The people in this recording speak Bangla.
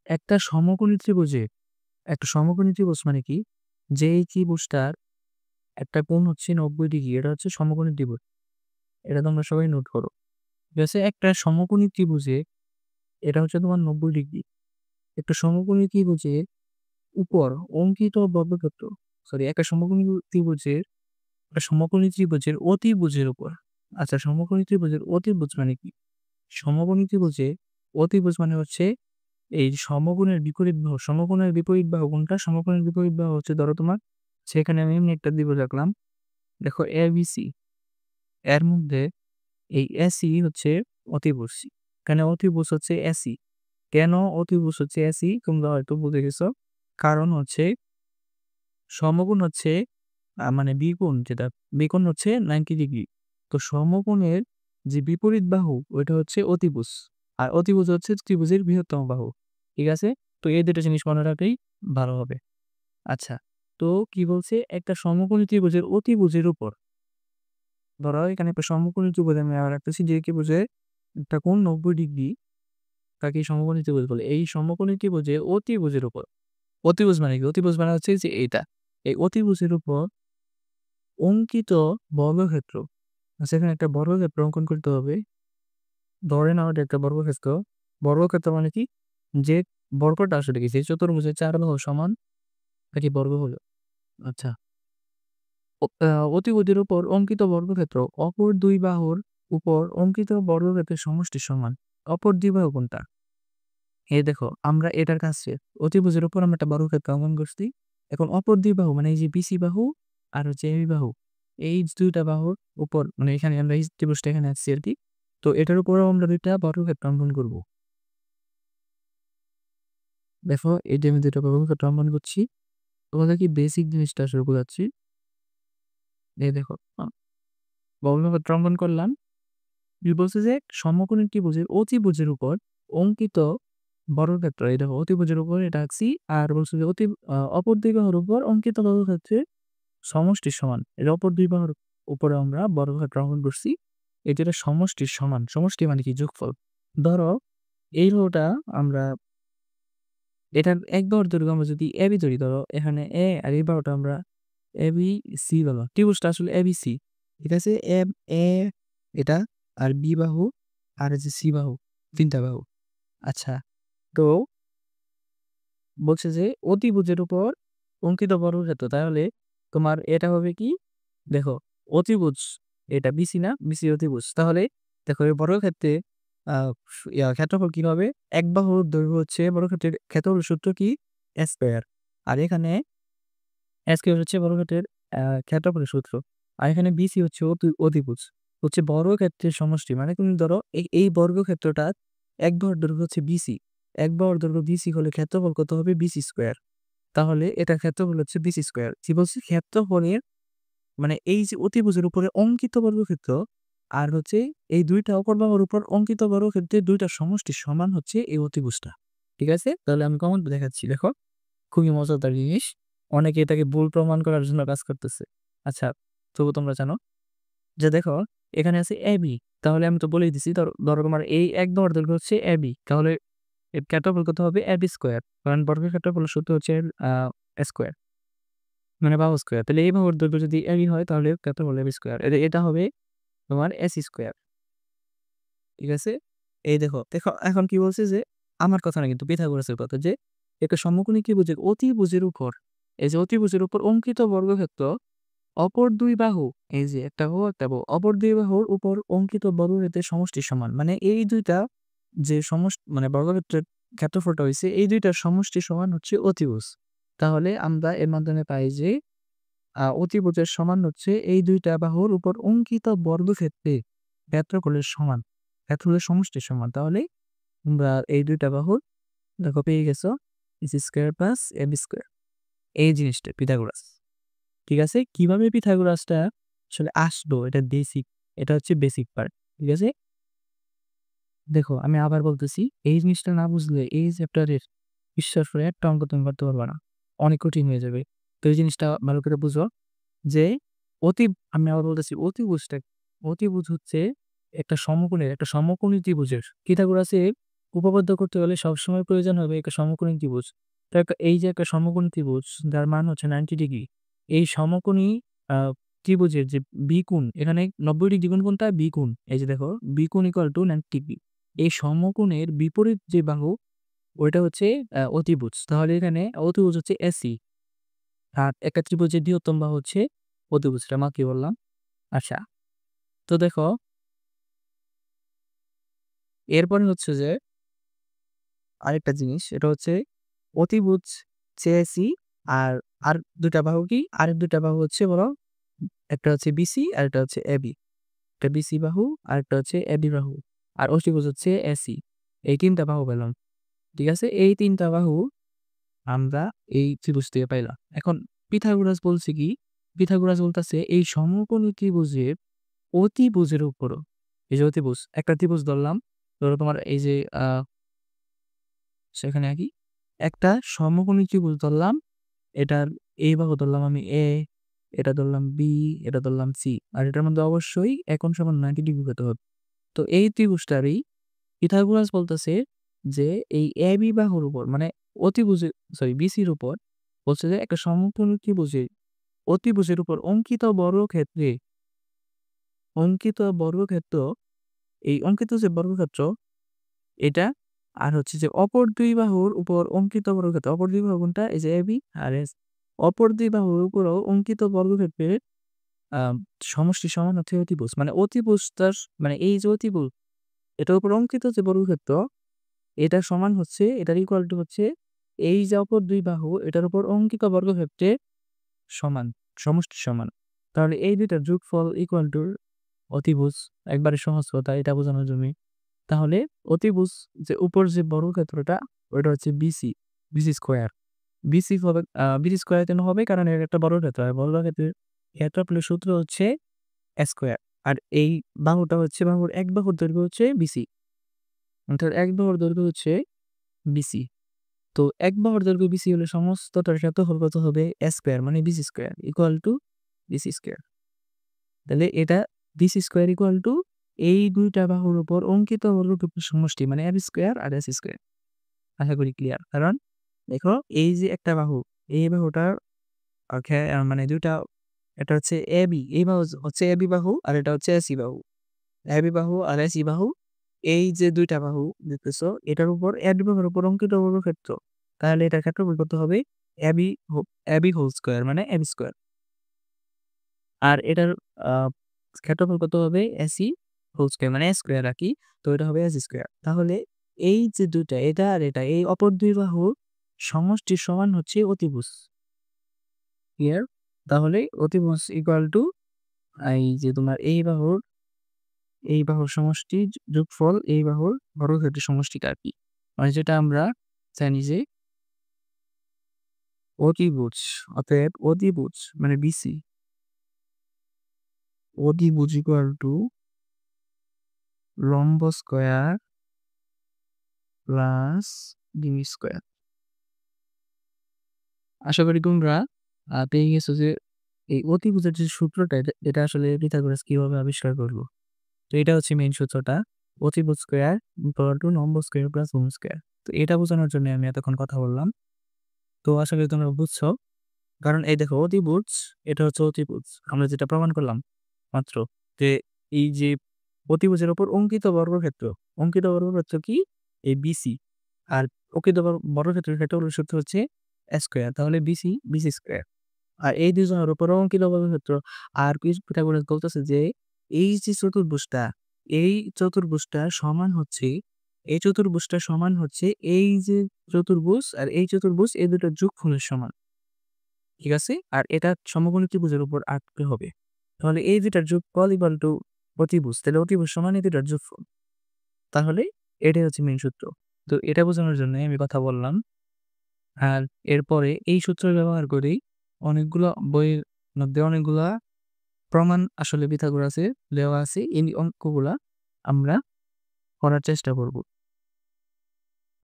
একটা সমকোণী ত্রিভুজে একটা সমকোণী ত্রিভুজ মানে কি? যে এই ত্রিভুজটার একটা কোণ হচ্ছে ৯০ ডিগ্রি। এটা হচ্ছে সমকোণী ত্রিভুজ। এটা তোমরা সবাই নোট করো। ঠিক আছে? একটা সমকোণী ত্রিভুজে এটা হচ্ছে তোমার ৯০ ডিগ্রি। একটা সমকোণী ত্রিভুজের উপর অঙ্কিত বর্গক্ষেত্র একটা সমকোণী ত্রিভুজের অতিভুজের উপর আচ্ছা সমকোণী ত্রিভুজের অতিভুজ মানে কি? সমকোণী ত্রিভুজে অতিভুজ মানে হচ্ছে এই সমকোণের বিপরীত বাহু। সমকোণের বিপরীত বাহু কোনটা? সমকোণের বিপরীত বাহু হচ্ছে ধরো তোমার সেখানে আমি এমনি একটা ত্রিভুজ আঁকলাম। দেখো ABC এর মধ্যে এই AC হচ্ছে অতিভুজ। এখানে অতিভুজ হচ্ছে AC। কেন অতিভুজ হচ্ছে AC? তোমরা হয়তো বুঝে গেছো। কারণ হচ্ছে সমকোণ হচ্ছে মানে বিকোণ যেটা, বিকোণ হচ্ছে 90 ডিগ্রি। তো সমকোণের যে বিপরীত বাহু ওইটা হচ্ছে অতিভুজ। আর অতিভুজ হচ্ছে ত্রিভুজের বৃহত্তম বাহু। ঠিক আছে? তো এই ২ টা জিনিস মনে রাখলেই ভালো হবে। আচ্ছা, তো কি বলছে? একটা সমকোণী ত্রিভুজের অতিভুজের উপর ধরো এখানে একটা সমকোণী ত্রিভুজ আমি রাখতেছি যে ত্রিভুজে একটা কোণ ৯০ ডিগ্রি তাকে সমকোণী ত্রিভুজ বলে। এই সমকোণী ত্রিভুজে অতিভুজের উপর অতিভুজ মানে কি? অতিভুজ মানে হচ্ছে যে এইটা। এই অতিভুজের উপর অঙ্কিত বর্গক্ষেত্র। আচ্ছা এখানে একটা বর্গক্ষেত্র অঙ্কন করতে হবে। ধরে নাও এটা একটা বর্গক্ষেত্র। বর্গক্ষেত্র মানে কি? যে বর্গটা আসলে কি? যে চতুর্ভুজের ৪ বাহু সমান একটি বর্গ হলো। আচ্ছা। ও অতিভুজের উপর অঙ্কিত বর্গক্ষেত্র অপর ২ বাহুর উপর অঙ্কিত বর্গক্ষেত্রের সমষ্টির সমান। অপর ২ বাহু কোনটা? এই দেখো আমরা এটার কাছে অতিভুজের উপর আমরা একটা বর্গক্ষেত্র অঙ্কন করছি। এখন অপর ২ বাহু মানে এই যে BC বাহু আর হচ্ছে AB বাহু। এই ২ টা বাহুর উপর মানে এখানে আমরা এই ত্রিভুজটা এখানে আঁকছি আরকি। তো এটার উপরেও আমরা ২ টা বর্গক্ষেত্র অঙ্কন করব। দেখো এই যে আমি ২ টা বর্গক্ষেত্র অঙ্কন করছি। তোমাদের কি বেসিক জিনিসটা আসলে বোঝাচ্ছি। এই দেখো বর্গক্ষেত্র অঙ্কন করলাম। কি বলছে যে সমকোণী ত্রিভুজের অতিভুজের উপর অঙ্কিত বর্গক্ষেত্র এই দেখো অতিভুজের উপর এটা আঁকছি। আর বলছে যে অপর ২ বাহুর উপর অঙ্কিত বর্গক্ষেত্রের সমষ্টির সমান। এর অপর ২ বাহুর উপরে আমরা বর্গক্ষেত্র অঙ্কন করছি। এটা সমষ্টির সমান। সমষ্টি মানে কি? যোগফল। ধরো এই বাহুটা আমরা এটার এক বাহুর দৈর্ঘ্য আমরা যদি AB ধরি, ধরো এখানে A আর এই বাহুটা আমরা ABC বললাম। ত্রিভুজটা আসলে ABC। ঠিক আছে? A এটা আর B বাহু আর হচ্ছে C বাহু ৩ টা বাহু। আচ্ছা, তো বলছে যে অতিভুজের উপর অঙ্কিত বর্গক্ষেত্র তাহলে তোমার এটা হবে কি? দেখো অতিভুজ এটা BC না? BC অতিভুজ। তাহলে দেখো এই বর্গক্ষেত্রে আ ক্ষেত্রফল কি হবে? এক বাহুর দৈর্ঘ্য হচ্ছে বর্গক্ষেত্রের ক্ষেত্রফলের সূত্র কি? a square. আর এখানে a স্কয়ার হচ্ছে বর্গক্ষেত্রের ক্ষেত্রফলের সূত্র। আর এখানে BC হচ্ছে অতিভুজ। হচ্ছে বর্গক্ষেত্রের সমষ্টি। মানে তুমি ধরো এই বর্গক্ষেত্রটার এক বাহুর দৈর্ঘ্য হচ্ছে BC। এক বাহুর দৈর্ঘ্য BC হলে ক্ষেত্রফল কত হবে? BC square. তাহলে এটার ক্ষেত্রফল হচ্ছে BC স্কয়ার। কি বলছি? ক্ষেত্রফলের মানে এই যে অতিভুজের উপরে অঙ্কিত বর্গক্ষেত্র আর হচ্ছে এই ২ টা অপর বাহুর উপর অঙ্কিত বর্গক্ষেত্রের ২ টার সমষ্টির সমান হচ্ছে এই অতিভুজটা। ঠিক আছে? তাহলে আমি কমন দেখাচ্ছি। দেখো খুবই মজাদার জিনিস। অনেকে এটাকে ভুল প্রমাণ করার জন্য কাজ করতেছে। আচ্ছা, তবু তোমরা জানো যে দেখো এখানে আছে AB। তাহলে আমি তো বলেই দিছি ধরো তোমার এই এক বাহুর দৈর্ঘ্য হচ্ছে AB। তাহলে এর ক্ষেত্রফল কত হবে? AB square. কারণ বর্গের ক্ষেত্রফলের সূত্র হচ্ছে স্কয়ার। মানে বাহু স্কয়ার। তাহলে এই বাহুর দৈর্ঘ্য যদি AB হয় তাহলে ক্ষেত্রফল AB স্কয়ার। এটা হবে তোমার AC স্কয়ার। ঠিক আছে? এই দেখো এখন কি বলছে যে আমার কথা না কিন্তু পিথাগোরাসের কথা যে একটা সমকোণী ত্রিভুজের অতিভুজের উপর এই যে অতিভুজের উপর অঙ্কিত বর্গক্ষেত্র অপর ২ বাহু এই যে একটা বাহু একটা বাহু অপর ২ বাহুর উপর অঙ্কিত বর্গক্ষেত্রের সমষ্টির সমান। মানে এই ২ টা যে মানে বর্গক্ষেত্রের ক্ষেত্রফলটা হইছে এই ২ টার সমষ্টির সমান হচ্ছে অতিভুজ। তাহলে আমরা এর মাধ্যমে পাই যে অতিভুজের সমান হচ্ছে এই ২ টা বাহুর উপর অঙ্কিত বর্গক্ষেত্রের ক্ষেত্রফলের সমান। ক্ষেত্রফলের সমষ্টির সমান। তাহলে তোমরা এই ২ টা বাহুর দেখো পেয়ে গেছো AC square plus AB square. এই জিনিসটা পিথাগোরাস। ঠিক আছে? কিভাবে পিথাগোরাসটা আসলে আসলো এটা বেসিক। এটা হচ্ছে বেসিক পার্ট। ঠিক আছে? দেখো আমি আবার বলতেছি, এই জিনিসটা না বুঝলে এই চ্যাপ্টারের বিশ্বাস করে একটা অঙ্ক তুমি করতে পারবা না। অনেক কঠিন হয়ে যাবে। তো এই জিনিসটা ভালো করে বুঝো যে অতি আমি আবার বলতেছি অতিভুজটা অতিভুজ হচ্ছে একটা সমকোণী ত্রিভুজের পিথাগোরাসের উপপাদ্য করতে হলে সবসময় প্রয়োজন হবে একটা সমকোণী ত্রিভুজ। তো এই যে একটা সমকোণী ত্রিভুজ যার মান হচ্ছে 90 ডিগ্রি। এই সমকোণী আ ত্রিভুজের যে বিকোণ এখানে 90 ডিগ্রি কোণ কোনটা? বিকোণ। এই যে দেখো বিকোণ = 90 ডিগ্রি। এই সমকোণের বিপরীত যে বাহু ওইটা হচ্ছে অতিভুজ। তাহলে এখানে অতিভুজ হচ্ছে AC। আর একটা ত্রিভুজের বৃহত্তম বাহু হচ্ছে অতিভুজ। এটা মাত্রই বললাম। আচ্ছা, তো দেখো এরপরে হচ্ছে যে আরেকটা জিনিস এটা হচ্ছে অতিভুজ CAC আর, আর ২ টা বাহু কি? আরেক ২ টা বাহু হচ্ছে বলো? একটা হচ্ছে BC আরেকটা হচ্ছে AB। একটা BC বাহু আরেকটা হচ্ছে AB বাহু। আর অতিভুজ হচ্ছে AC। এই ৩ টা বাহু পেলাম। ঠিক আছে? এই ৩ টা বাহু আমরা এই ত্রিভুজ থেকে পাইলাম। এখন পিথাগোরাস বলছে কি? পিথাগোরাস বলতেছে এই সমকোণী ত্রিভুজের অতিভুজের উপরও, এই যে অতিভুজ, একটা ত্রিভুজ ধরলাম। ধরো তোমার এই যে সেখানে কি? একটা সমকোণী ত্রিভুজ ধরলাম। এটার এই বাহু ধরলাম আমি A, এটা ধরলাম B, এটা ধরলাম C। আর এটার মধ্যে অবশ্যই এক কোণ সমান 90 ডিগ্রি হতে হবে। তো এই ত্রিভুজটারই পিথাগোরাস বলতেছে যে এই AB বাহুর উপর মানে অতিভুজের BC র উপর বলছে যে একটা সমকোণী ত্রিভুজের অতিভুজের উপর অঙ্কিত বর্গক্ষেত্র এই অঙ্কিত যে বর্গক্ষেত্র এটা আর হচ্ছে যে অপর ২ বাহুর উপর অঙ্কিত বর্গক্ষেত্র, অপর ২ বাহু কোনটা? এই যে AB আর S। অপর ২ বাহুর উপরও অঙ্কিত বর্গক্ষেত্রের আ সমষ্টি সমান হচ্ছে অতিভুজ। মানে অতিভুজটার মানে এই যে অতিভুজ এটার উপর অঙ্কিত যে বর্গক্ষেত্র এটা সমান হচ্ছে এটার ইকুয়াল টু হচ্ছে এই যে অপর ২ বাহু এটার উপর অঙ্কিত বর্গক্ষেত্রের সমান, সমষ্টি সমান। তাহলে এই ২ টার যোগফল ইকুয়াল টু অতিভুজ। একবারে সহজ কথা এটা বোঝানোর জন্যই। তাহলে অতিভুজ যে উপর যে বর্গক্ষেত্রটা ওইটা হচ্ছে BC স্কয়ার। BC স্কয়ার কেন হবে? কারণ এর একটা বর্গক্ষেত্র। আর বর্গক্ষেত্রের ক্ষেত্রফলের সূত্র হচ্ছে স্কয়ার। আর এই বাহুটা হচ্ছে এক বাহুর দৈর্ঘ্য হচ্ছে BC। অর্থাৎ এক বাহুর দৈর্ঘ্য হচ্ছে BC। তো এক বাহুর দৈর্ঘ্য BC হলে সমস্তটার ক্ষেত্রফল কত হবে? স্কয়ার মানে BC square equal to BC square. তাহলে এটা BC স্কয়ার ইকুয়াল টু এই ২ টা বাহুর উপর অঙ্কিত বর্গক্ষেত্রের সমষ্টি মানে AB স্কয়ার আর AC স্কয়ার। আশা করি ক্লিয়ার। কারণ দেখো এই যে একটা বাহু, এই বাহুটার মানে ২ টা এটা হচ্ছে AB, এই বাহু হচ্ছে AB বাহু আর এটা হচ্ছে AC বাহু। AB বাহু আর AC বাহু এই যে ২ টা বাহু দেখতেছো এটার উপর AB বাহুর উপর অঙ্কিত বর্গক্ষেত্র। তাহলে এটার ক্ষেত্রফল কত হবে? AB AB হোল স্কয়ার মানে AB স্কয়ার। আর এটার আ ক্ষেত্রফল কত হবে? AC হোল স্কয়ার মানে A স্কয়ার আরকি। তো এটা হবে AC স্কয়ার। তাহলে এই যে ২ টা এটা আর এটা এই অপর ২ বাহুর সমষ্টির সমান হচ্ছে অতিভুজ। ক্লিয়ার? তাহলে অতিভুজ ইকুয়াল টু এই যে তোমার এই বাহুর সমষ্টি যোগফল এই বাহুর বর্গক্ষেত্রের সমষ্টিটা আরকি। মানে যেটা আমরা জানি যে অতিভুজ অতএব অতিভুজ মানে BC অতিভুজ ইকুয়াল টু লম্ব স্কয়ার প্লাস ডিম স্কয়ার। আশা করি তোমরা পেয়ে গেছো যে এই অতিভুজের যে সূত্রটা এটা আসলে পিথাগোরাস কিভাবে আবিষ্কার করলো। তো এটা হচ্ছে মেইন সূত্রটা। অতিভুজ স্কয়ার ইকুয়াল টু লম্ব স্কয়ার প্লাস ভূমি স্কয়ার। তো এটা বোঝানোর জন্য আমি এতক্ষণ কথা বললাম। তো আশা করি তোমরা বুঝছো। কারণ এই দেখো অতিভুজ এটা হচ্ছে অতিভুজ। আমরা যেটা প্রমাণ করলাম মাত্র যে এই যে অতিভুজের উপর অঙ্কিত বর্গক্ষেত্র কি? এই BC আর প্রকৃত বর্গক্ষেত্রের ক্ষেত্রফলের সূত্র হচ্ছে স্কয়ার। তাহলে BC স্কয়ার। আর এই ২ জনের উপর অঙ্কিত বর্গক্ষেত্র আর পিথাগোরাস বলতেছে যে এই যে চতুর্ভুজটা, এই চতুর্ভুজটা সমান হচ্ছে এই চতুর্ভুজটা সমান হচ্ছে এই যে চতুর্ভুজ আর এই চতুর্ভুজ এই দুটোর যোগফলের সমান। ঠিক আছে? আর এটা সমকোণী ত্রিভুজের উপর আঁকতে হবে। তাহলে এই ২ টার যোগফল ইকুয়াল টু অতিভুজ। তাহলে অতিভুজ সমান এই ২ টার যোগফল। তাহলে এটাই হচ্ছে মেইন সূত্র। তো এটা বোঝানোর জন্যই আমি কথা বললাম। আর এরপরে এই সূত্র ব্যবহার করেই অনেকগুলো বইয়ের মধ্যে অনেকগুলা প্রমাণ আসলে পিথাগোরাসের দেওয়া আছে। এই অঙ্কগুলা আমরা করার চেষ্টা করব।